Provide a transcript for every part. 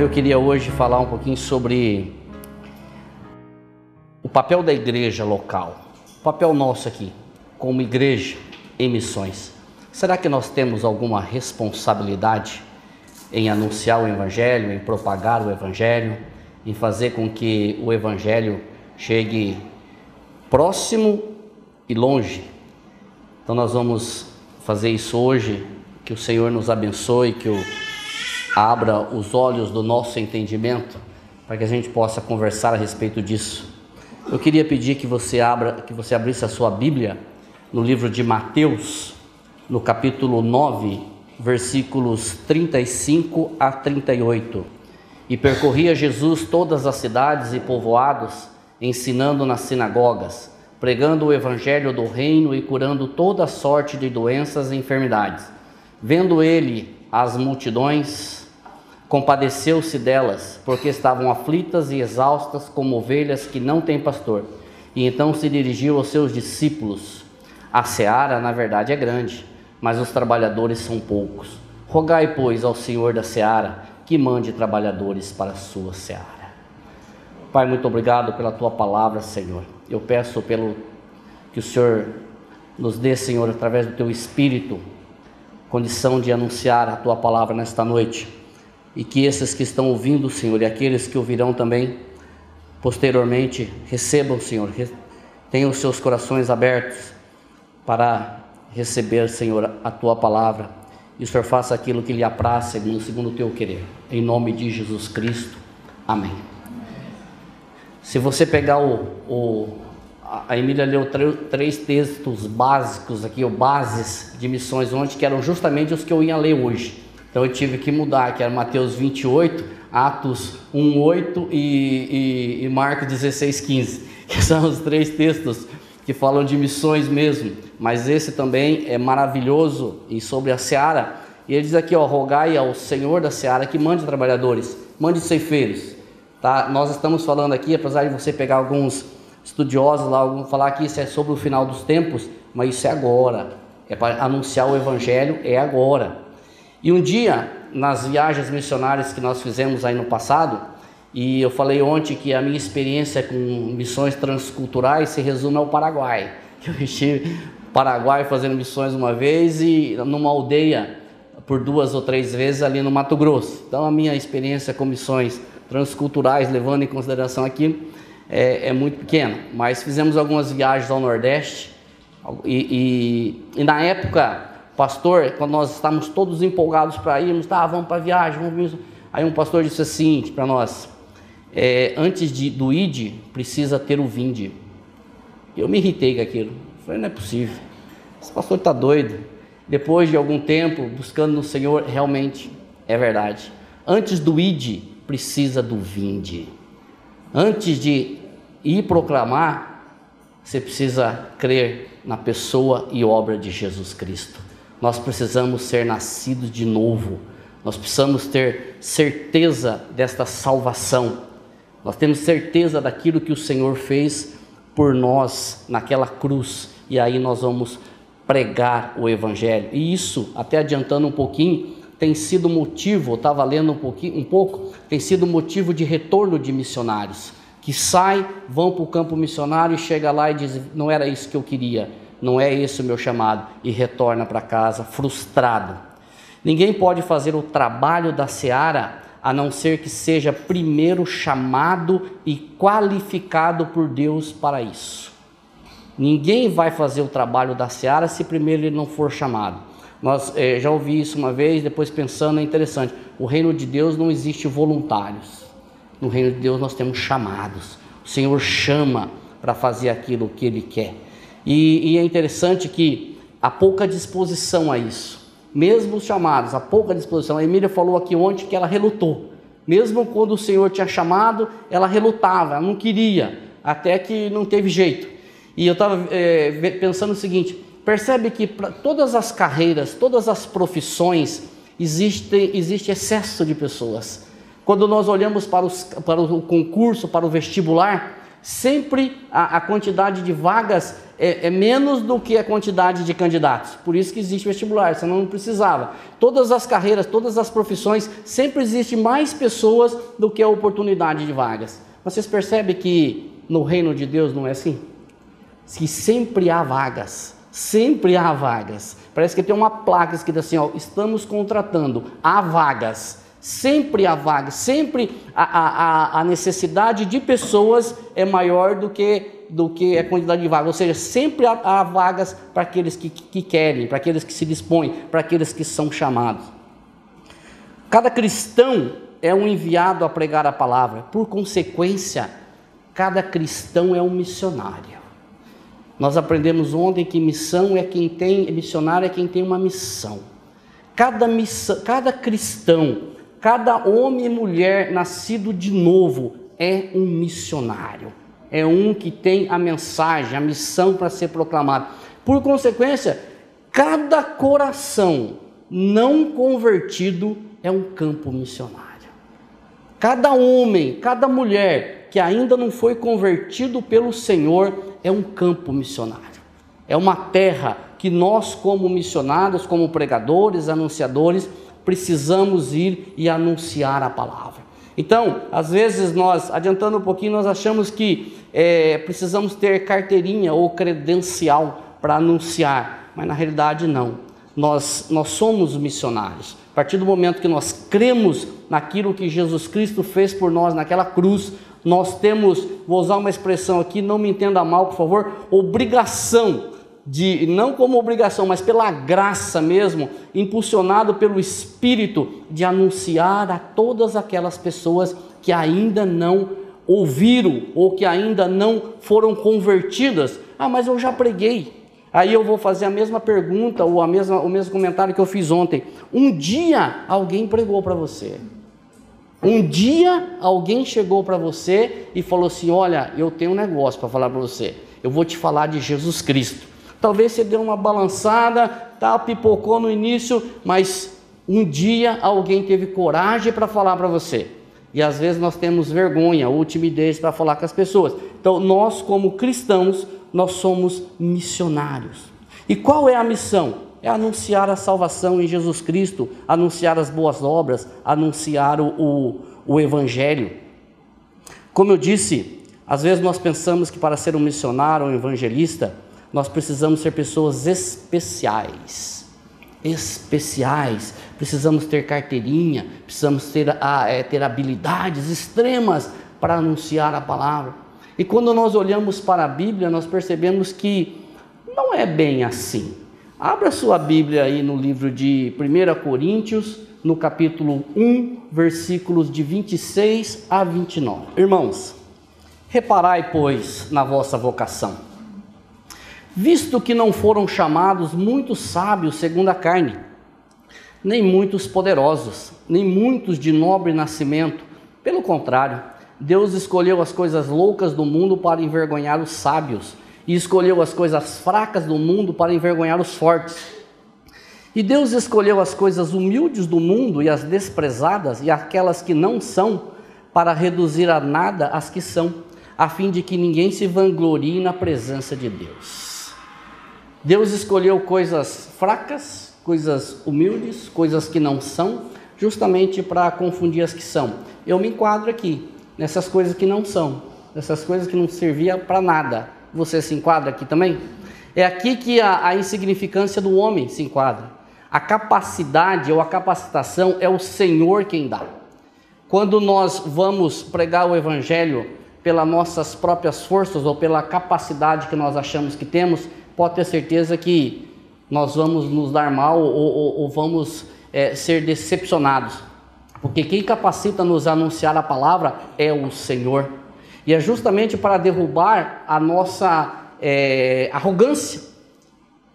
Eu queria hoje falar um pouquinho sobre o papel da igreja local, o papel nosso aqui, como igreja em missões. Será que nós temos alguma responsabilidade em anunciar o Evangelho, em propagar o Evangelho, em fazer com que o Evangelho chegue próximo e longe? Então nós vamos fazer isso hoje, que o Senhor nos abençoe, que abra os olhos do nosso entendimento, para que a gente possa conversar a respeito disso. Eu queria pedir que você abrisse a sua Bíblia no livro de Mateus, no capítulo 9, versículos 35 a 38. E percorria Jesus todas as cidades e povoados, ensinando nas sinagogas, pregando o evangelho do reino e curando toda sorte de doenças e enfermidades. Vendo ele as multidões, compadeceu-se delas, porque estavam aflitas e exaustas como ovelhas que não têm pastor. E então se dirigiu aos seus discípulos: a seara, na verdade, é grande, mas os trabalhadores são poucos. Rogai, pois, ao Senhor da seara que mande trabalhadores para a sua seara. Pai, muito obrigado pela tua palavra, Senhor. Eu peço que o Senhor nos dê, Senhor, através do teu Espírito, condição de anunciar a tua palavra nesta noite. E que esses que estão ouvindo, Senhor, e aqueles que ouvirão também posteriormente, recebam, Senhor, tenham os seus corações abertos para receber, Senhor, a tua palavra. E o Senhor faça aquilo que lhe apraz, segundo o teu querer. Em nome de Jesus Cristo. Amém. Se você pegar a Emília leu três textos básicos aqui, ou bases de missões ontem, que eram justamente os que eu ia ler hoje. Então eu tive que mudar, que era Mateus 28, Atos 1:8 e Marcos 16:15, que são os três textos que falam de missões mesmo, mas esse também é maravilhoso e sobre a seara. E ele diz aqui, rogai ao Senhor da seara que mande trabalhadores, mande ceifeiros, tá? Nós estamos falando aqui, apesar de você pegar alguns estudiosos lá, falar que isso é sobre o final dos tempos, mas isso é agora, é para anunciar o Evangelho, é agora. E um dia, nas viagens missionárias que nós fizemos aí no passado, e eu falei ontem que a minha experiência com missões transculturais se resume ao Paraguai. Eu estive no Paraguai fazendo missões uma vez e numa aldeia por 2 ou 3 vezes ali no Mato Grosso. Então a minha experiência com missões transculturais, levando em consideração aquilo, é muito pequena. Mas fizemos algumas viagens ao Nordeste e na época... pastor, quando nós estávamos todos empolgados para irmos, vamos para a viagem, vamos. Aí um pastor disse assim para nós: antes do ide, precisa ter o vinde. Eu me irritei com aquilo, falei, não é possível, esse pastor está doido. Depois de algum tempo, buscando no Senhor, realmente é verdade. Antes do ide, precisa do vinde. Antes de ir proclamar, você precisa crer na pessoa e obra de Jesus Cristo. Nós precisamos ser nascidos de novo, nós precisamos ter certeza desta salvação, nós temos certeza daquilo que o Senhor fez por nós naquela cruz, e aí nós vamos pregar o Evangelho. E isso, até adiantando um pouquinho, tem sido motivo, eu estava lendo um pouco, tem sido motivo de retorno de missionários, que saem, vão para o campo missionário e chegam lá e dizem, não era isso que eu queria, não é esse o meu chamado, e retorna para casa frustrado. Ninguém pode fazer o trabalho da seara a não ser que seja primeiro chamado e qualificado por Deus para isso. Ninguém vai fazer o trabalho da seara se primeiro ele não for chamado. Nós já ouvi isso uma vez, depois pensando, é interessante, o reino de Deus não existe voluntários, no reino de Deus nós temos chamados, o Senhor chama para fazer aquilo que Ele quer. E é interessante que há pouca disposição a isso, mesmo os chamados, há pouca disposição. A Emília falou aqui ontem que ela relutou, mesmo quando o Senhor tinha chamado, ela relutava, ela não queria, até que não teve jeito. E eu estava pensando o seguinte, percebe que para todas as carreiras, todas as profissões, existe excesso de pessoas. Quando nós olhamos para o concurso, para o vestibular, Sempre a quantidade de vagas é menos do que a quantidade de candidatos. Por isso que existe vestibular, senão não precisava. Todas as carreiras, todas as profissões, sempre existe mais pessoas do que a oportunidade de vagas. Vocês percebem que no reino de Deus não é assim? Que sempre há vagas. Sempre há vagas. Parece que tem uma placa escrita assim, ó, estamos contratando, há vagas. Sempre há vagas, sempre a necessidade de pessoas é maior do que a quantidade de vagas. Ou seja, sempre há vagas para aqueles que querem, para aqueles que se dispõem, para aqueles que são chamados. Cada cristão é um enviado a pregar a palavra. Por consequência, cada cristão é um missionário. Nós aprendemos ontem que missionário é quem tem uma missão. Cada cristão, cada homem e mulher nascido de novo é um missionário. É um que tem a mensagem, a missão para ser proclamada. Por consequência, cada coração não convertido é um campo missionário. Cada homem, cada mulher que ainda não foi convertido pelo Senhor é um campo missionário. É uma terra que nós, como missionários, como pregadores, anunciadores, precisamos ir e anunciar a palavra. Então, às vezes nós, adiantando um pouquinho, nós achamos que precisamos ter carteirinha ou credencial para anunciar, mas na realidade não. Nós somos missionários. A partir do momento que nós cremos naquilo que Jesus Cristo fez por nós naquela cruz, nós temos, vou usar uma expressão aqui, não me entenda mal, por favor, obrigação de, não como obrigação, mas pela graça mesmo, impulsionado pelo Espírito, de anunciar a todas aquelas pessoas que ainda não ouviram ou que ainda não foram convertidas. Ah, mas eu já preguei. Aí eu vou fazer a mesma pergunta ou o mesmo comentário que eu fiz ontem. Um dia alguém pregou para você. Um dia alguém chegou para você e falou assim, olha, eu tenho um negócio para falar para você. Eu vou te falar de Jesus Cristo. Talvez você deu uma balançada, pipocou no início, mas um dia alguém teve coragem para falar para você. E às vezes nós temos vergonha ou timidez para falar com as pessoas. Então nós, como cristãos, nós somos missionários. E qual é a missão? É anunciar a salvação em Jesus Cristo, anunciar as boas obras, anunciar o Evangelho. Como eu disse, às vezes nós pensamos que para ser um missionário ou um evangelista, nós precisamos ser pessoas especiais, precisamos ter carteirinha, precisamos ter habilidades extremas para anunciar a palavra. E quando nós olhamos para a Bíblia, nós percebemos que não é bem assim. Abra sua Bíblia aí no livro de 1 Coríntios, no capítulo 1, versículos de 26 a 29. Irmãos, reparai, pois, na vossa vocação, visto que não foram chamados muitos sábios segundo a carne, nem muitos poderosos, nem muitos de nobre nascimento. Pelo contrário, Deus escolheu as coisas loucas do mundo para envergonhar os sábios, e escolheu as coisas fracas do mundo para envergonhar os fortes. E Deus escolheu as coisas humildes do mundo e as desprezadas e aquelas que não são, para reduzir a nada as que são, a fim de que ninguém se vanglorie na presença de Deus. Deus escolheu coisas fracas, coisas humildes, coisas que não são, justamente para confundir as que são. Eu me enquadro aqui, nessas coisas que não são, nessas coisas que não serviam para nada. Você se enquadra aqui também? É aqui que a insignificância do homem se enquadra. A capacidade ou a capacitação é o Senhor quem dá. Quando nós vamos pregar o Evangelho pelas nossas próprias forças ou pela capacidade que nós achamos que temos, pode ter certeza que nós vamos nos dar mal ou vamos ser decepcionados. Porque quem capacita nos a anunciar a palavra é o Senhor. E é justamente para derrubar a nossa arrogância,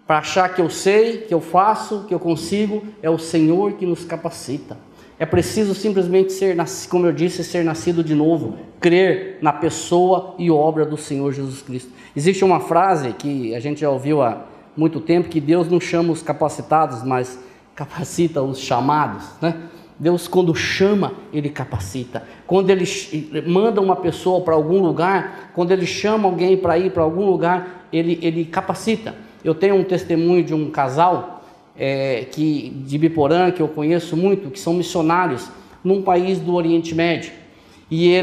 para achar que eu sei, que eu faço, que eu consigo. É o Senhor que nos capacita. É preciso simplesmente ser, como eu disse, ser nascido de novo, crer na pessoa e obra do Senhor Jesus Cristo. Existe uma frase que a gente já ouviu há muito tempo, que Deus não chama os capacitados, mas capacita os chamados, né? Deus, quando chama, Ele capacita. Quando Ele manda uma pessoa para algum lugar, quando Ele chama alguém para ir para algum lugar, Ele capacita. Eu tenho um testemunho de um casal de Biporã, que eu conheço muito, que são missionários num país do Oriente Médio. E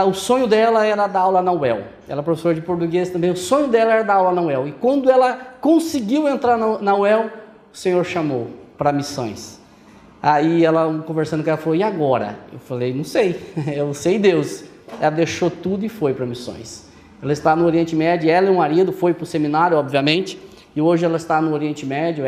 o sonho dela era dar aula na UEL. Ela é professora de português também. O sonho dela era dar aula na UEL. E quando ela conseguiu entrar na UEL, o Senhor chamou para missões. Aí ela, conversando com ela, falou: e agora? Eu falei: não sei, eu sei Deus. Ela deixou tudo e foi para missões. Ela está no Oriente Médio, ela e o marido foi para o seminário, obviamente, e hoje ela está no Oriente Médio,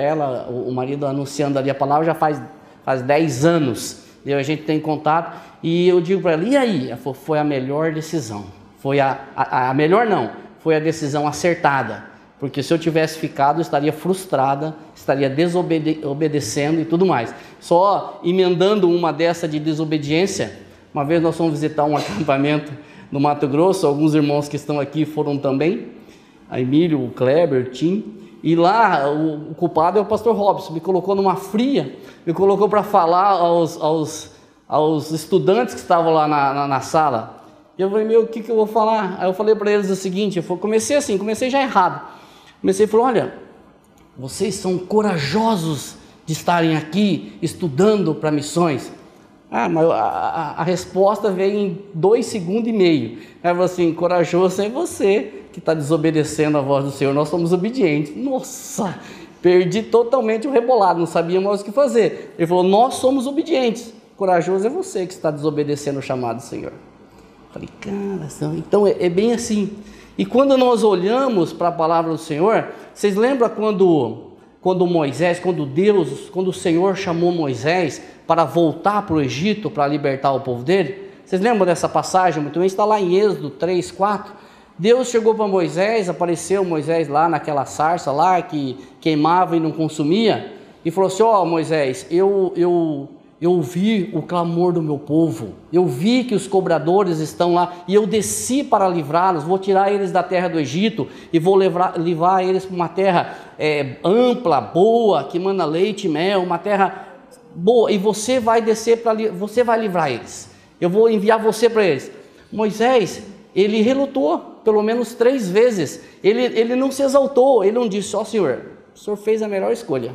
o marido anunciando ali a palavra já faz 10 anos. E a gente tem contato, e eu digo para ela: e aí? Ela falou: foi a melhor decisão. Foi a melhor não, foi a decisão acertada. Porque se eu tivesse ficado, eu estaria frustrada, estaria desobedecendo e tudo mais. Só emendando uma dessa de desobediência, uma vez nós fomos visitar um acampamento no Mato Grosso, alguns irmãos que estão aqui foram também, a Emílio, o Kleber, o Tim, e lá o culpado é o pastor Robson, me colocou numa fria, me colocou para falar aos estudantes que estavam lá na sala. E eu falei: o que eu vou falar? Aí eu falei para eles o seguinte, comecei já errado. Comecei a falar: olha, vocês são corajosos de estarem aqui estudando para missões. Mas a resposta veio em 2,5 segundos. Ela falou assim: corajoso é você que está desobedecendo a voz do Senhor, nós somos obedientes. Nossa, perdi totalmente o rebolado, não sabia mais o que fazer. Ele falou: nós somos obedientes, corajoso é você que está desobedecendo o chamado do Senhor. Falei: cara, então é bem assim. E quando nós olhamos para a palavra do Senhor, vocês lembram quando Moisés, quando o Senhor chamou Moisés para voltar para o Egito, para libertar o povo dele? Vocês lembram dessa passagem? Muito bem, está lá em Êxodo 3, 4. Deus chegou para Moisés, apareceu Moisés lá naquela sarça lá que queimava e não consumia, e falou assim: Moisés, eu ouvi o clamor do meu povo, eu vi que os cobradores estão lá, e eu desci para livrá-los, vou tirar eles da terra do Egito, e vou levar eles para uma terra ampla, boa, que manda leite e mel, uma terra boa, e você vai descer, você vai livrar eles, eu vou enviar você para eles. Moisés, ele relutou, pelo menos 3 vezes, ele não se exaltou, ele não disse: Senhor, o Senhor fez a melhor escolha.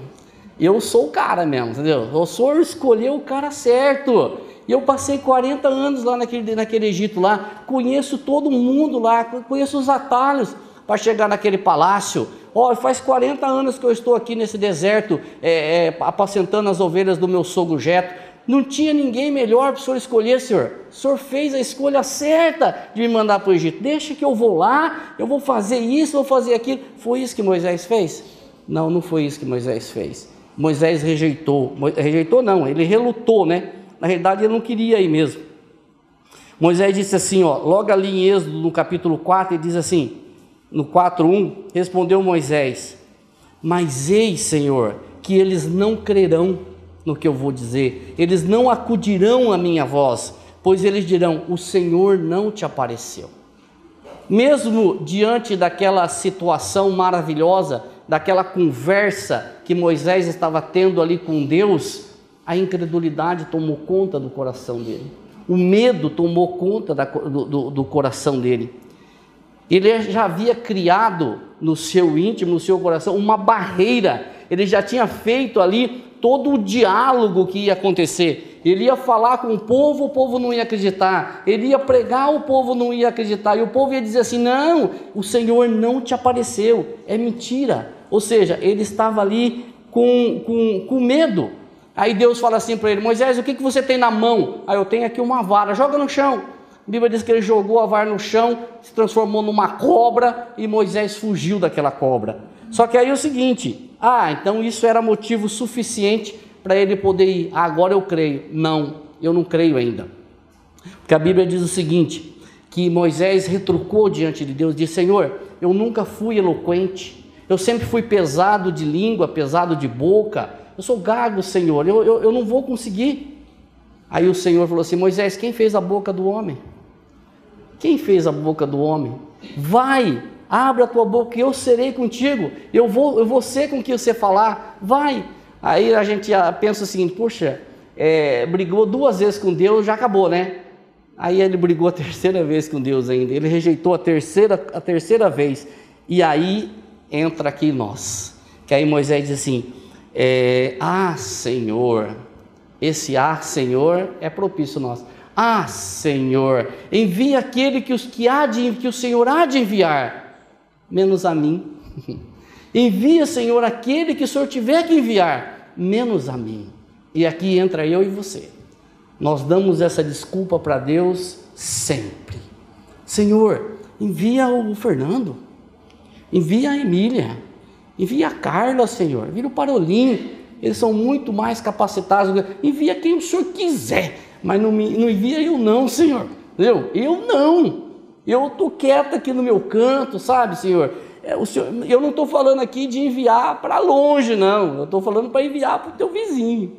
Eu sou o cara mesmo, entendeu? O Senhor escolheu o cara certo. E eu passei 40 anos lá naquele Egito lá, conheço todo mundo lá, conheço os atalhos para chegar naquele palácio. Faz 40 anos que eu estou aqui nesse deserto, apacentando as ovelhas do meu sogro Jetro. Não tinha ninguém melhor para o Senhor escolher, Senhor. O Senhor fez a escolha certa de me mandar para o Egito. Deixa que eu vou lá, eu vou fazer isso, vou fazer aquilo. Foi isso que Moisés fez? Não, não foi isso que Moisés fez. Moisés rejeitou não, ele relutou, né? Na realidade ele não queria ir mesmo. Moisés disse assim, logo ali em Êxodo, no capítulo 4, ele diz assim, no 4:1, respondeu Moisés: mas eis, Senhor, que eles não crerão no que eu vou dizer, eles não acudirão à minha voz, pois eles dirão: o Senhor não te apareceu. Mesmo diante daquela situação maravilhosa, daquela conversa que Moisés estava tendo ali com Deus, a incredulidade tomou conta do coração dele, o medo tomou conta do coração dele. Ele já havia criado no seu íntimo, no seu coração, uma barreira. Ele já tinha feito ali todo o diálogo que ia acontecer. Ele ia falar com o povo não ia acreditar. Ele ia pregar, o povo não ia acreditar. E o povo ia dizer assim: não, o Senhor não te apareceu, é mentira. Ou seja, ele estava ali com medo. Aí Deus fala assim para ele: Moisés, o que você tem na mão? Eu tenho aqui uma vara, joga no chão. A Bíblia diz que ele jogou a vara no chão, se transformou numa cobra e Moisés fugiu daquela cobra. Só que aí é o seguinte: então isso era motivo suficiente para ele poder ir. Agora eu creio. Não, eu não creio ainda. Porque a Bíblia diz o seguinte, que Moisés retrucou diante de Deus, disse: Senhor, eu nunca fui eloquente, eu sempre fui pesado de língua, pesado de boca, eu sou gago, Senhor, eu não vou conseguir. Aí o Senhor falou assim: Moisés, quem fez a boca do homem? Quem fez a boca do homem? Vai, abre a tua boca e eu serei contigo, eu vou ser com o que você falar, vai. Aí a gente pensa assim: poxa, brigou 2 vezes com Deus, já acabou, né? Aí ele brigou a 3ª vez com Deus ainda, ele rejeitou a terceira vez, e aí entra aqui nós, que aí Moisés diz assim, Senhor, esse Senhor é propício a nós, Senhor, envia aquele que o Senhor há de enviar, menos a mim, envia, Senhor, aquele que o Senhor tiver que enviar, menos a mim. E aqui entra eu e você. Nós damos essa desculpa para Deus sempre. Senhor, envia o Fernando, envia a Emília, envia a Carla, Senhor, envia o Parolim, eles são muito mais capacitados, envia quem o Senhor quiser, mas não envia eu não, Senhor, entendeu? Eu não, eu estou quieto aqui no meu canto, sabe, Senhor? Eu não estou falando aqui de enviar para longe, não, eu estou falando para enviar para o teu vizinho,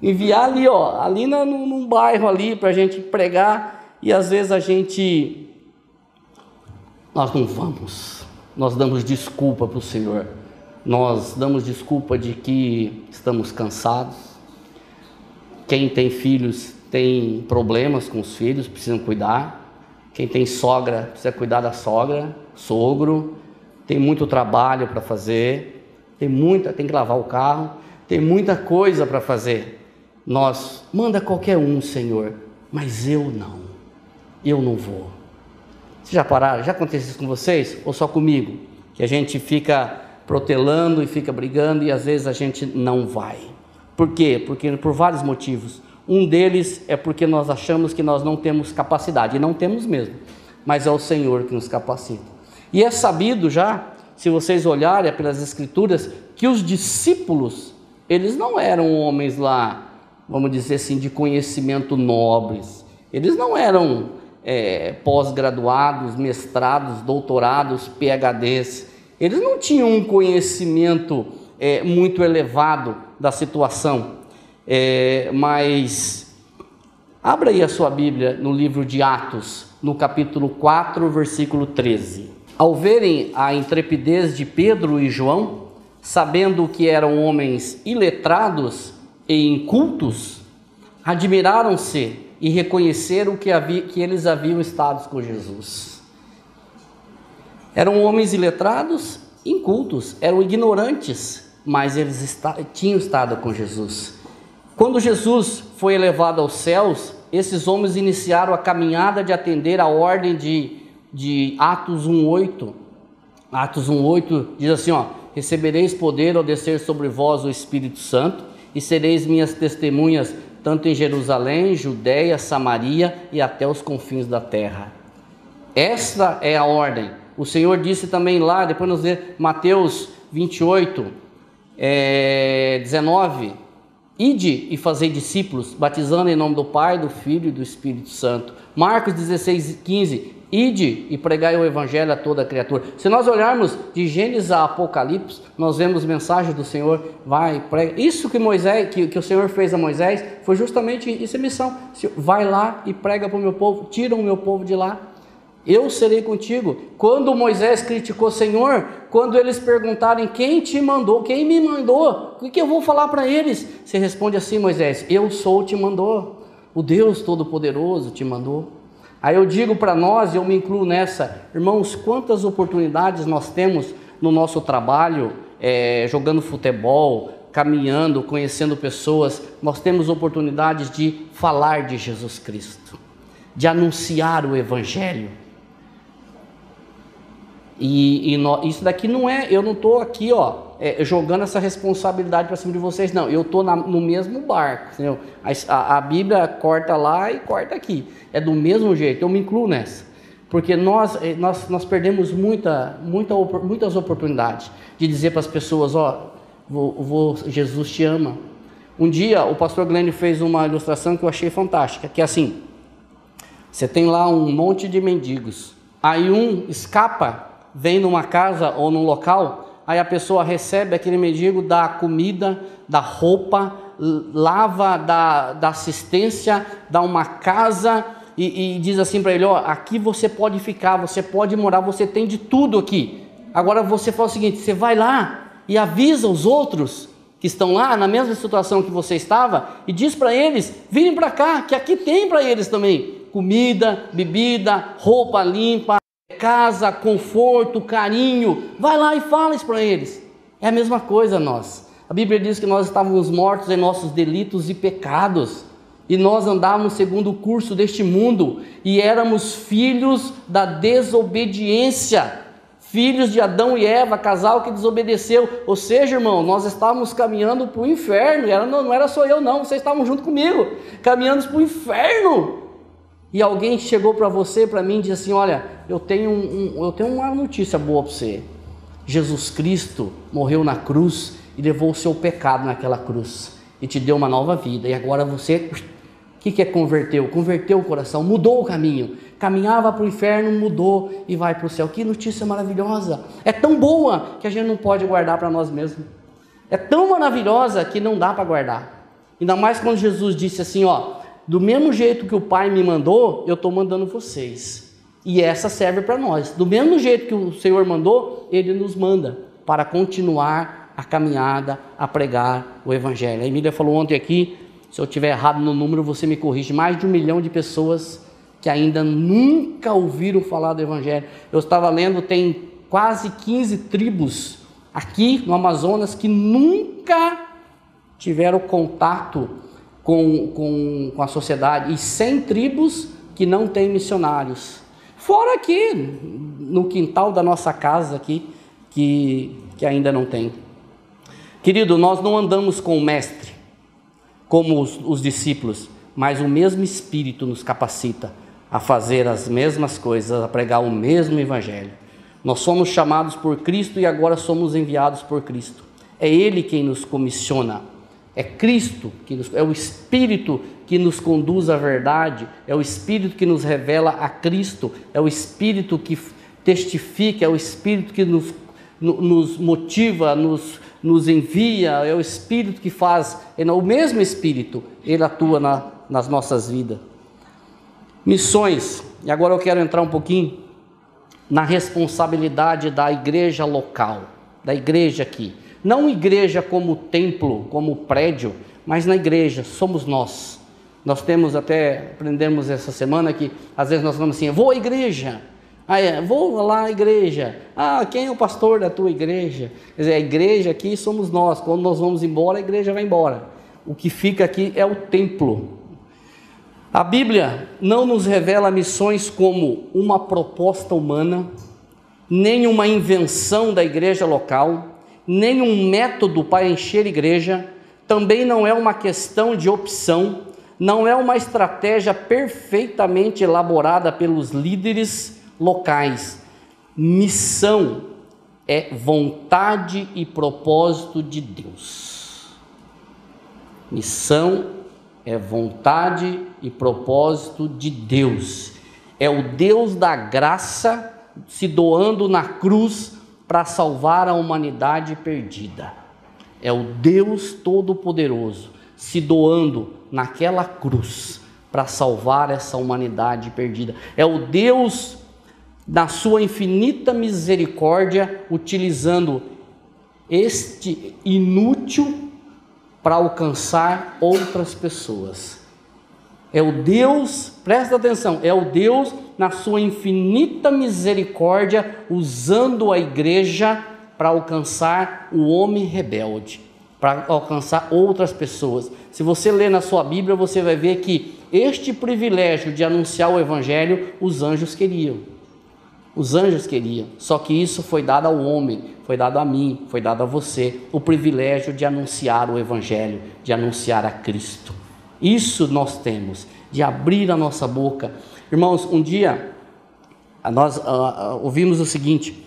enviar ali, ali num bairro ali, para a gente pregar, e às vezes nós não vamos, nós damos desculpa para o Senhor, nós damos desculpa de que estamos cansados, quem tem filhos tem problemas com os filhos, precisam cuidar, quem tem sogra precisa cuidar da sogra, sogro, tem muito trabalho para fazer, tem que lavar o carro, tem muita coisa para fazer. Nós, manda qualquer um, Senhor, mas eu não vou. Vocês já pararam? Já aconteceu isso com vocês? Ou só comigo? Que a gente fica protelando e fica brigando e às vezes a gente não vai. Por quê? Porque por vários motivos. Um deles é porque nós achamos que nós não temos capacidade, e não temos mesmo, mas é o Senhor que nos capacita. E é sabido já, se vocês olharem pelas Escrituras, que os discípulos, eles não eram homens lá, vamos dizer assim, de conhecimento nobres. Eles não eram pós-graduados, mestrados, doutorados, PhDs. Eles não tinham um conhecimento muito elevado da situação. Mas abra aí a sua Bíblia no livro de Atos, no capítulo 4, versículo 13. Ao verem a intrepidez de Pedro e João, sabendo que eram homens iletrados e incultos, admiraram-se e reconheceram que eles haviam estado com Jesus. Eram homens iletrados, incultos, eram ignorantes, mas eles tinham estado com Jesus. Quando Jesus foi elevado aos céus, esses homens iniciaram a caminhada de atender a ordem de Atos 1:8. Atos 1:8 diz assim, recebereis poder ao descer sobre vós o Espírito Santo, e sereis minhas testemunhas, tanto em Jerusalém, Judeia, Samaria e até os confins da terra. Esta é a ordem. O Senhor disse também lá, depois nós vemos Mateus 28, 19, ide e fazei discípulos, batizando em nome do Pai, do Filho e do Espírito Santo. Marcos 16:15, ide e pregai o Evangelho a toda criatura. Se nós olharmos de Gênesis a Apocalipse, nós vemos mensagem do Senhor, vai, prega. Isso que que o Senhor fez a Moisés, foi justamente isso, a missão. Vai lá e prega para o meu povo, tira o meu povo de lá. Eu serei contigo. Quando Moisés criticou o Senhor, quando eles perguntarem quem te mandou, quem me mandou, o que eu vou falar para eles? Você responde assim, Moisés, eu sou, te mandou, o Deus Todo-Poderoso te mandou. Aí eu digo para nós, e eu me incluo nessa, irmãos, quantas oportunidades nós temos no nosso trabalho, jogando futebol, caminhando, conhecendo pessoas, nós temos oportunidades de falar de Jesus Cristo, de anunciar o Evangelho. Isso daqui não eu não estou aqui jogando essa responsabilidade para cima de vocês, não, eu estou no mesmo barco, entendeu? A Bíblia corta lá e corta aqui, é do mesmo jeito, eu me incluo nessa, porque nós perdemos muitas oportunidades de dizer para as pessoas, Jesus te ama. Um dia o pastor Glenn fez uma ilustração que eu achei fantástica, que é assim, você tem lá um monte de mendigos, aí um escapa, vem numa casa ou num local, aí a pessoa recebe aquele mendigo, dá comida, dá roupa, lava, dá assistência, dá uma casa e diz assim para ele, aqui você pode ficar, você pode morar, você tem de tudo aqui. Agora você faz o seguinte, você vai lá e avisa os outros que estão lá na mesma situação que você estava, e diz para eles, virem para cá, que aqui tem para eles também, comida, bebida, roupa limpa, casa, conforto, carinho. Vai lá e fala isso para eles. É a mesma coisa nós. A Bíblia diz que nós estávamos mortos em nossos delitos e pecados, e nós andávamos segundo o curso deste mundo, e éramos filhos da desobediência, filhos de Adão e Eva, casal que desobedeceu. Ou seja, irmão, nós estávamos caminhando para o inferno. Não era só eu não, vocês estavam junto comigo, caminhando para o inferno. E alguém chegou para você, para mim, e disse assim: olha, eu tenho uma notícia boa para você. Jesus Cristo morreu na cruz e levou o seu pecado naquela cruz e te deu uma nova vida, e agora você, o que é converteu? Converteu o coração, mudou o caminho, caminhava para o inferno, mudou e vai para o céu. Que notícia maravilhosa, é tão boa que a gente não pode guardar para nós mesmos, é tão maravilhosa que não dá para guardar, ainda mais quando Jesus disse assim, ó, do mesmo jeito que o Pai me mandou, eu estou mandando vocês, e essa serve para nós, do mesmo jeito que o Senhor mandou, Ele nos manda, para continuar a caminhada, a pregar o Evangelho. A Emília falou ontem aqui, se eu estiver errado no número, você me corrige, mais de 1 milhão de pessoas que ainda nunca ouviram falar do Evangelho. Eu estava lendo, tem quase 15 tribos aqui no Amazonas que nunca tiveram contato com a sociedade, e 100 tribos que não têm missionários. Fora aqui, no quintal da nossa casa aqui, que ainda não tem. Querido, nós não andamos com o Mestre, como os discípulos, mas o mesmo Espírito nos capacita a fazer as mesmas coisas, a pregar o mesmo Evangelho. Nós somos chamados por Cristo e agora somos enviados por Cristo. É Ele quem nos comissiona, é Cristo, é o Espírito que nos conduz à verdade, é o Espírito que nos revela a Cristo, é o Espírito que testifica, é o Espírito que nos motiva, nos envia, é o Espírito que faz, é o mesmo Espírito, Ele atua nas nossas vidas. Missões, e agora eu quero entrar um pouquinho na responsabilidade da igreja local, da igreja aqui, não igreja como templo, como prédio, mas na igreja, somos nós. Nós temos até, aprendemos essa semana que às vezes nós falamos assim, vou à igreja, vou lá à igreja, quem é o pastor da tua igreja? Quer dizer, a igreja aqui somos nós, quando nós vamos embora, a igreja vai embora, o que fica aqui é o templo. A Bíblia não nos revela missões como uma proposta humana, nem uma invenção da igreja local, nem um método para encher igreja, também não é uma questão de opção, não é uma estratégia perfeitamente elaborada pelos líderes locais. Missão é vontade e propósito de Deus. Missão é vontade e propósito de Deus. É o Deus da graça se doando na cruz para salvar a humanidade perdida. É o Deus Todo-Poderoso se doando naquela cruz para salvar essa humanidade perdida. É o Deus na sua infinita misericórdia utilizando este inútil para alcançar outras pessoas. É o Deus, presta atenção, é o Deus na sua infinita misericórdia usando a igreja para alcançar o homem rebelde, para alcançar outras pessoas. Se você ler na sua Bíblia, você vai ver que este privilégio de anunciar o Evangelho, os anjos queriam. Os anjos queriam, só que isso foi dado ao homem, foi dado a mim, foi dado a você, o privilégio de anunciar o Evangelho, de anunciar a Cristo. Isso nós temos, de abrir a nossa boca. Irmãos, um dia nós ouvimos o seguinte,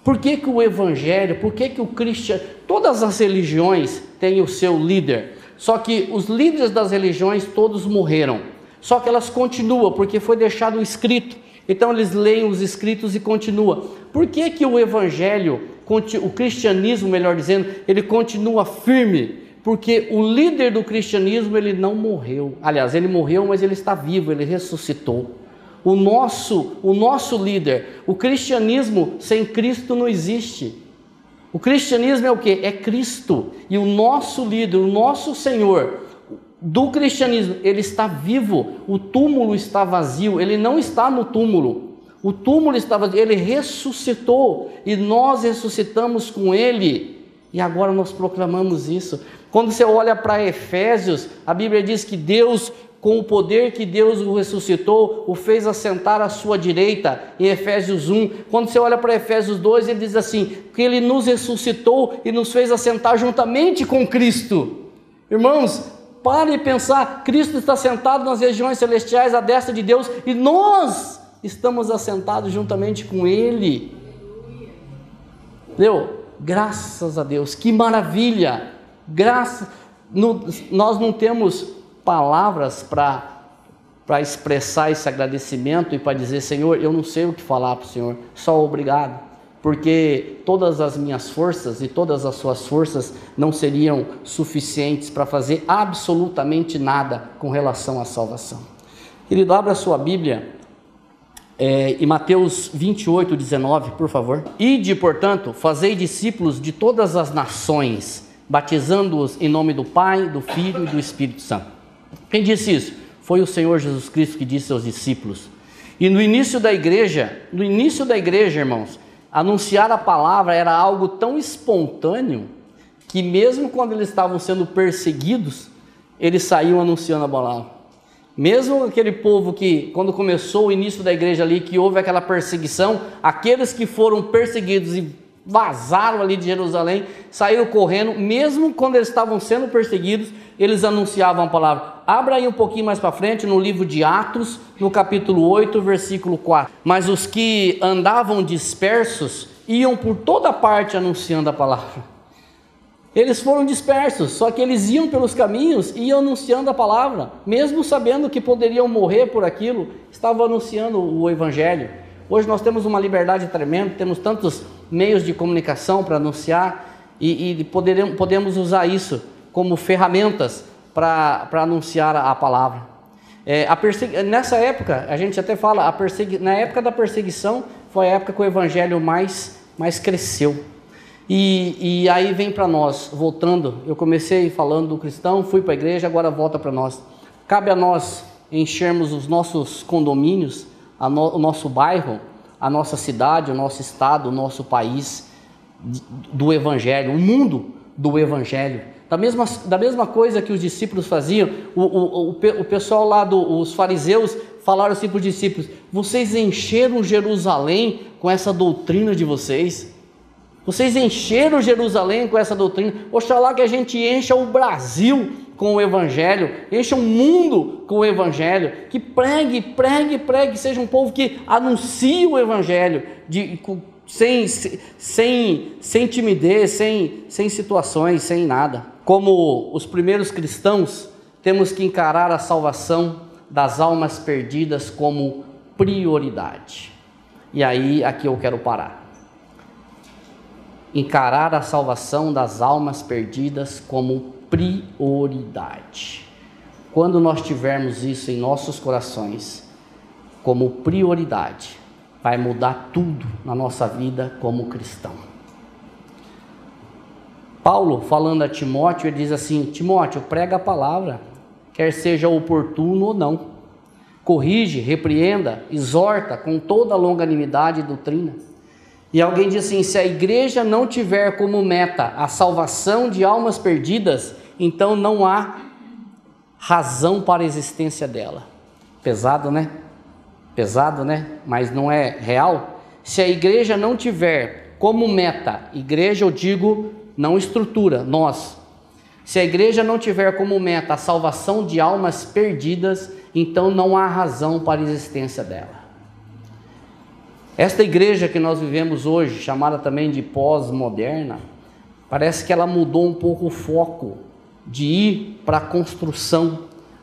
por que o Evangelho, por que o cristianismo, todas as religiões têm o seu líder, só que os líderes das religiões todos morreram, só que elas continuam, porque foi deixado escrito, então eles leem os escritos e continuam. Por que o Evangelho, o cristianismo melhor dizendo, ele continua firme? Porque o líder do cristianismo, ele não morreu, aliás, ele morreu, mas ele está vivo, ele ressuscitou. O nosso líder, o cristianismo sem Cristo não existe. O cristianismo é o quê? É Cristo. E o nosso líder, o nosso Senhor do cristianismo, ele está vivo. O túmulo está vazio, ele não está no túmulo. O túmulo está vazio, ele ressuscitou e nós ressuscitamos com ele. E agora nós proclamamos isso. Quando você olha para Efésios, a Bíblia diz que Deus, com o poder que Deus o ressuscitou, o fez assentar à sua direita, em Efésios 1. Quando você olha para Efésios 2, ele diz assim, que ele nos ressuscitou e nos fez assentar juntamente com Cristo. Irmãos, pare e pensar, Cristo está sentado nas regiões celestiais à destra de Deus e nós estamos assentados juntamente com Ele. Entendeu? Graças a Deus, que maravilha! Nós não temos palavras para expressar esse agradecimento e para dizer, Senhor, eu não sei o que falar para o Senhor, só obrigado, porque todas as minhas forças e todas as suas forças não seriam suficientes para fazer absolutamente nada com relação à salvação. Querido, abra a sua Bíblia em Mateus 28, 19, por favor. Ide, portanto, fazei discípulos de todas as nações, batizando-os em nome do Pai, do Filho e do Espírito Santo. Quem disse isso? Foi o Senhor Jesus Cristo que disse aos discípulos. E no início da igreja, irmãos, anunciar a palavra era algo tão espontâneo que mesmo quando eles estavam sendo perseguidos, eles saíam anunciando a palavra. Mesmo aquele povo que, quando começou o início da igreja ali, que houve aquela perseguição, aqueles que foram perseguidos e vazaram ali de Jerusalém, saíram correndo, mesmo quando eles estavam sendo perseguidos, eles anunciavam a palavra. Abra aí um pouquinho mais para frente, no livro de Atos, no capítulo 8, versículo 4. Mas os que andavam dispersos, iam por toda parte anunciando a palavra. Eles foram dispersos, só que eles iam pelos caminhos e iam anunciando a palavra, mesmo sabendo que poderiam morrer por aquilo, estavam anunciando o evangelho. Hoje nós temos uma liberdade tremenda, temos tantos meios de comunicação para anunciar e podemos usar isso como ferramentas para anunciar a palavra. Nessa época, a gente até fala, na época da perseguição, foi a época que o evangelho mais cresceu. E aí vem para nós, voltando, eu comecei falando do cristão, fui para a igreja, agora volta para nós. Cabe a nós enchermos os nossos condomínios, o nosso bairro, a nossa cidade, o nosso estado, o nosso país do evangelho, o mundo do evangelho. Da mesma coisa que os discípulos faziam, o pessoal lá, os fariseus, falaram assim para os discípulos, vocês encheram Jerusalém com essa doutrina de vocês. Vocês encheram Jerusalém com essa doutrina. Oxalá que a gente encha o Brasil com o evangelho, encha o mundo com o evangelho, que pregue, seja um povo que anuncie o evangelho, sem timidez, sem situações, sem nada. Como os primeiros cristãos, temos que encarar a salvação das almas perdidas como prioridade. E aí, aqui eu quero parar. Encarar a salvação das almas perdidas como prioridade. Quando nós tivermos isso em nossos corações como prioridade, vai mudar tudo na nossa vida como cristão. Paulo, falando a Timóteo, ele diz assim, Timóteo, prega a palavra, quer seja oportuno ou não. Corrige, repreenda, exorta com toda a longanimidade e doutrina. E alguém diz assim, se a igreja não tiver como meta a salvação de almas perdidas, então não há razão para a existência dela. Pesado, né? Pesado, né? Mas não é real. Se a igreja não tiver como meta, igreja eu digo, não estrutura, nós. Se a igreja não tiver como meta a salvação de almas perdidas, então não há razão para a existência dela. Esta igreja que nós vivemos hoje, chamada também de pós-moderna, parece que ela mudou um pouco o foco de ir para a construção.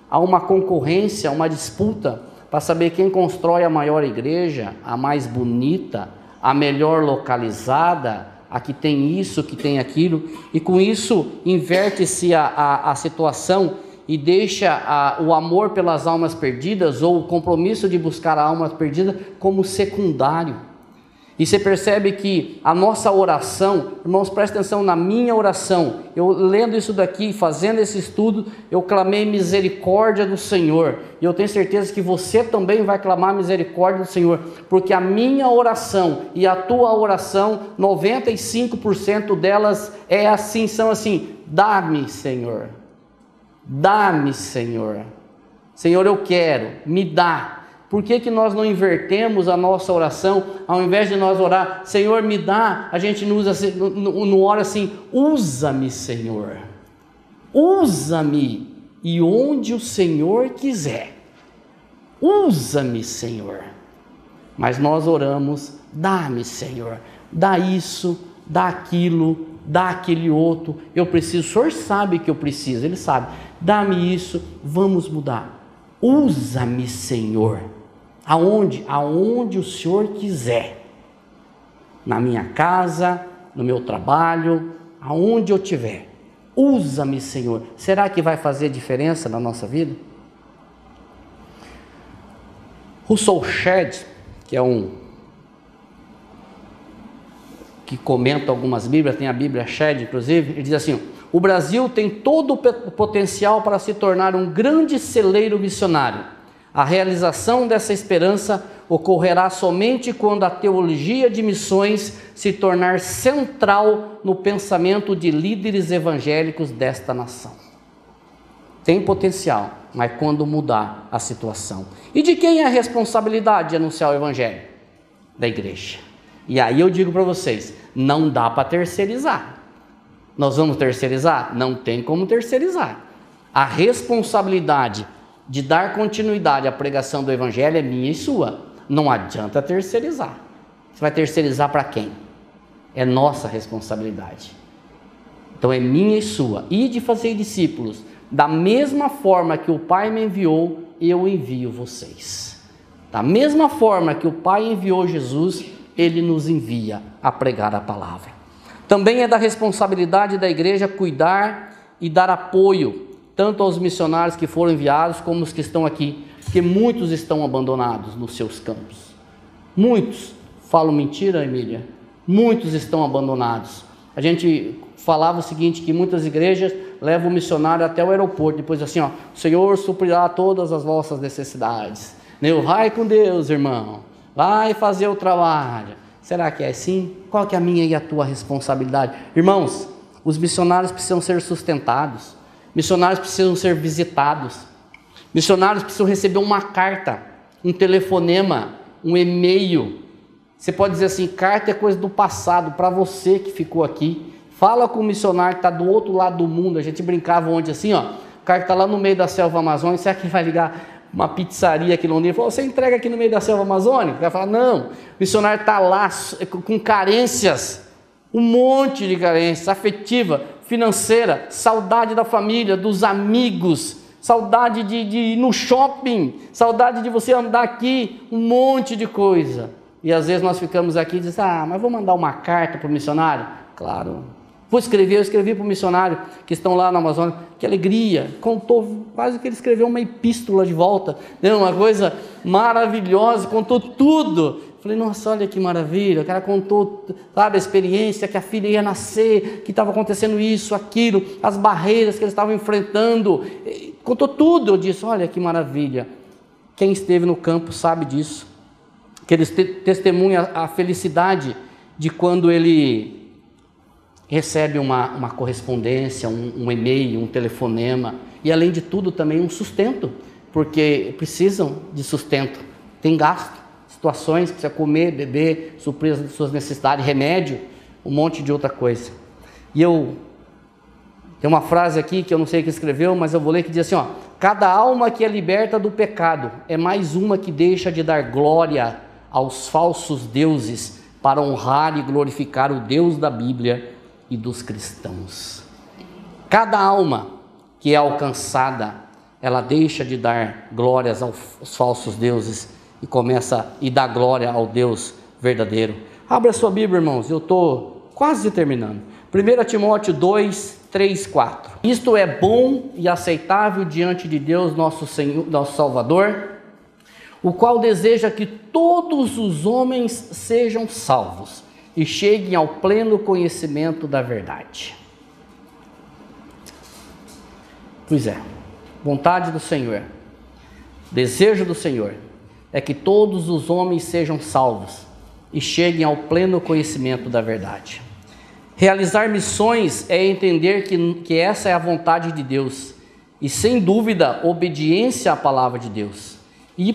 Há uma concorrência, uma disputa para saber quem constrói a maior igreja, a mais bonita, a melhor localizada, a que tem isso, que tem aquilo, e com isso inverte-se a situação e deixa o amor pelas almas perdidas ou o compromisso de buscar a alma perdida como secundário. E você percebe que a nossa oração, irmãos, presta atenção na minha oração. Eu lendo isso daqui, fazendo esse estudo, eu clamei misericórdia do Senhor. E eu tenho certeza que você também vai clamar misericórdia do Senhor, porque a minha oração e a tua oração, 95% delas são assim: dá-me, Senhor. Dá-me, Senhor. Senhor, eu quero, me dá. Por que nós não invertemos a nossa oração? Ao invés de nós orar, Senhor, me dá, a gente não ora assim, usa-me, Senhor. Usa-me, e onde o Senhor quiser. Usa-me, Senhor. Mas nós oramos, dá-me, Senhor. Dá isso, dá aquilo, dá aquele outro. Eu preciso, o Senhor sabe que eu preciso, Ele sabe. Dá-me isso, vamos mudar. Usa-me, Senhor. Aonde o Senhor quiser, na minha casa, no meu trabalho, aonde eu estiver, usa-me, Senhor. Será que vai fazer diferença na nossa vida? Russell Shedd, que é que comenta algumas Bíblias, tem a Bíblia Shedd inclusive, ele diz assim: o Brasil tem todo o potencial para se tornar um grande celeiro missionário. A realização dessa esperança ocorrerá somente quando a teologia de missões se tornar central no pensamento de líderes evangélicos desta nação. Tem potencial, mas quando mudar a situação. E de quem é a responsabilidade de anunciar o evangelho? Da igreja. E aí eu digo para vocês, não dá para terceirizar. Nós vamos terceirizar? Não tem como terceirizar. A responsabilidade de dar continuidade à pregação do evangelho é minha e sua. Não adianta terceirizar. Você vai terceirizar para quem? É nossa responsabilidade. Então é minha e sua. E de fazer discípulos. Da mesma forma que o Pai me enviou, eu envio vocês. Da mesma forma que o Pai enviou Jesus, Ele nos envia a pregar a palavra. Também é da responsabilidade da igreja cuidar e dar apoio tanto aos missionários que foram enviados, como os que estão aqui, porque muitos estão abandonados nos seus campos. Muitos, falo mentira, Emília? Muitos estão abandonados. A gente falava o seguinte, que muitas igrejas levam o missionário até o aeroporto, depois assim, ó, o Senhor suprirá todas as vossas necessidades. Vai com Deus, irmão, vai fazer o trabalho. Será que é assim? Qual que é a minha e a tua responsabilidade? Irmãos, os missionários precisam ser sustentados. Missionários precisam ser visitados. Missionários precisam receber uma carta, um telefonema, um e-mail. Você pode dizer assim, carta é coisa do passado, para você que ficou aqui. Fala com o missionário que está do outro lado do mundo. A gente brincava ontem assim, ó, o cara que está lá no meio da selva amazônica, será que vai ligar uma pizzaria aqui no Londrina? Falou, você entrega aqui no meio da selva amazônica? O cara fala, não, o missionário está lá com carências, um monte de carências, afetiva, financeira, saudade da família, dos amigos, saudade de ir no shopping, saudade de você andar aqui, um monte de coisa. E às vezes nós ficamos aqui e dizemos, mas vou mandar uma carta para o missionário? Claro, eu escrevi para o missionário que estão lá na Amazônia, que alegria, contou, quase que ele escreveu uma epístola de volta, uma coisa maravilhosa, contou tudo. Falei, nossa, olha que maravilha, o cara contou, sabe, a experiência, que a filha ia nascer, que estava acontecendo isso, aquilo, as barreiras que eles estavam enfrentando, contou tudo. Eu disse, olha que maravilha, quem esteve no campo sabe disso, que eles testemunham a felicidade de quando ele recebe uma correspondência, um e-mail, um telefonema, e além de tudo também um sustento, porque precisam de sustento, tem gasto, situações que precisa comer, beber, suprir as suas necessidades, remédio, um monte de outra coisa. E tem uma frase aqui que eu não sei quem escreveu, mas eu vou ler, que diz assim, ó, cada alma que é liberta do pecado é mais uma que deixa de dar glória aos falsos deuses para honrar e glorificar o Deus da Bíblia e dos cristãos. Cada alma que é alcançada, ela deixa de dar glórias aos falsos deuses e começa a dar glória ao Deus verdadeiro. Abra sua Bíblia, irmãos, eu estou quase terminando. 1 Timóteo 2, 3, 4. Isto é bom e aceitável diante de Deus, nosso Senhor, nosso Salvador, o qual deseja que todos os homens sejam salvos e cheguem ao pleno conhecimento da verdade. Pois é, vontade do Senhor, desejo do Senhor é que todos os homens sejam salvos e cheguem ao pleno conhecimento da verdade. Realizar missões é entender que essa é a vontade de Deus e, sem dúvida, obediência à palavra de Deus. E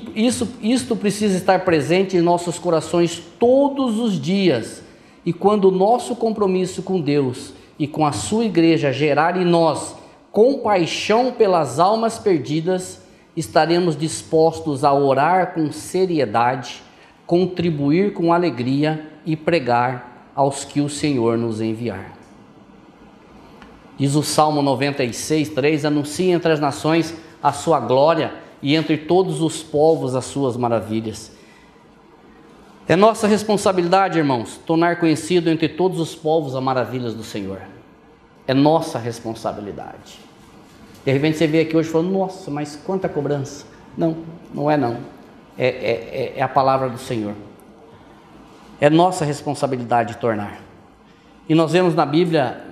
isto precisa estar presente em nossos corações todos os dias. E quando o nosso compromisso com Deus e com a sua igreja gerar em nós compaixão pelas almas perdidas, estaremos dispostos a orar com seriedade, contribuir com alegria e pregar aos que o Senhor nos enviar. Diz o Salmo 96:3: anuncia entre as nações a sua glória e entre todos os povos as suas maravilhas. É nossa responsabilidade, irmãos, tornar conhecido entre todos os povos as maravilhas do Senhor. É nossa responsabilidade. De repente você vê aqui hoje falando: nossa, mas quanta cobrança. Não, não é não. É a palavra do Senhor. É nossa responsabilidade de tornar. E nós vemos na Bíblia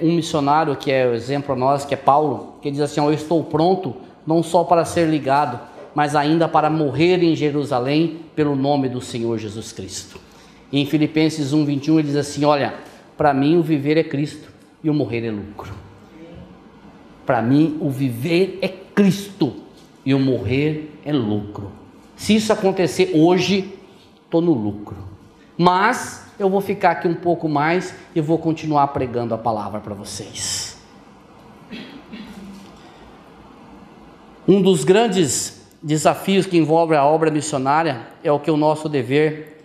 um missionário que é o exemplo a nós, que é Paulo, que diz assim: eu estou pronto não só para ser ligado, mas ainda para morrer em Jerusalém pelo nome do Senhor Jesus Cristo. E em Filipenses 1:21 ele diz assim: olha, para mim o viver é Cristo e o morrer é lucro. Para mim o viver é Cristo e o morrer é lucro. Se isso acontecer hoje, estou no lucro. Mas eu vou ficar aqui um pouco mais e vou continuar pregando a palavra para vocês. Um dos grandes desafios que envolve a obra missionária é o que o nosso dever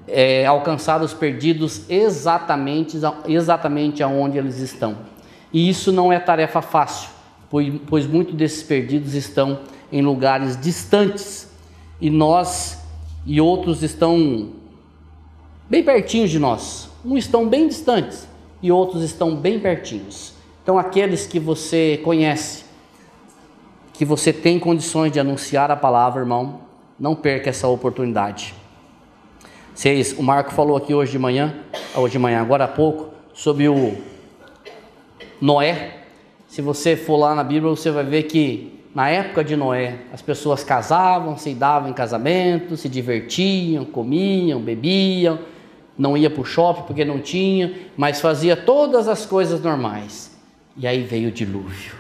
é alcançar os perdidos exatamente aonde eles estão. E isso não é tarefa fácil, pois muitos desses perdidos estão em lugares distantes e outros estão bem pertinhos de nós. Uns estão bem distantes e outros estão bem pertinhos. Então aqueles que você conhece, que você tem condições de anunciar a palavra, irmão, não perca essa oportunidade. O Marco falou aqui hoje de manhã, agora há pouco, sobre o Noé. Se você for lá na Bíblia, você vai ver que na época de Noé, as pessoas casavam, se davam em casamento, se divertiam, comiam, bebiam, não ia para o shopping porque não tinha, mas fazia todas as coisas normais. E aí veio o dilúvio.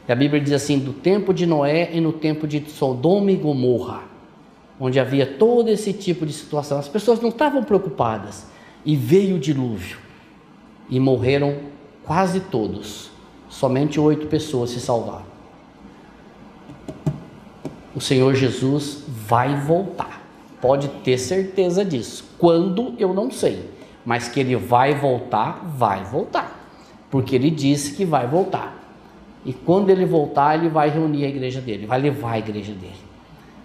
E a Bíblia diz assim: do tempo de Noé e no tempo de Sodoma e Gomorra, onde havia todo esse tipo de situação, as pessoas não estavam preocupadas, e veio o dilúvio, e morreram quase todos, somente 8 pessoas se salvaram. O Senhor Jesus vai voltar, pode ter certeza disso. Quando, eu não sei, mas que Ele vai voltar, porque Ele disse que vai voltar. E quando Ele voltar, Ele vai reunir a igreja dele, vai levar a igreja dele.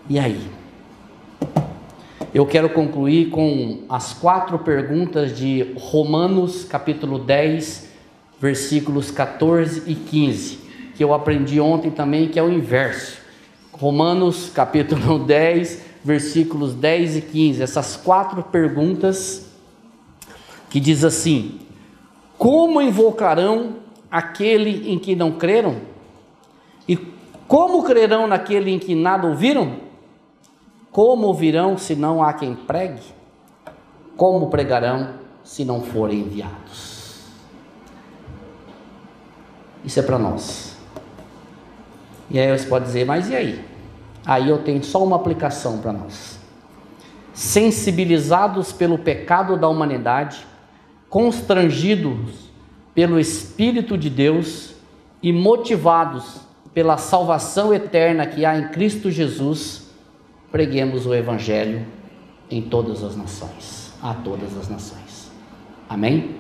E aí? Eu quero concluir com as 4 perguntas de Romanos capítulo 10, versículos 14 e 15, que eu aprendi ontem também, que é o inverso. Romanos capítulo 10, versículos 10 e 15, essas 4 perguntas que diz assim: como invocarão aquele em que não creram? E como crerão naquele em que nada ouviram? Como ouvirão se não há quem pregue? Como pregarão se não forem enviados? Isso é para nós. E aí você pode dizer: mas e aí? Aí eu tenho só uma aplicação para nós. Sensibilizados pelo pecado da humanidade, constrangidos pelo Espírito de Deus e motivados pela salvação eterna que há em Cristo Jesus, preguemos o Evangelho em todas as nações, a todas as nações. Amém?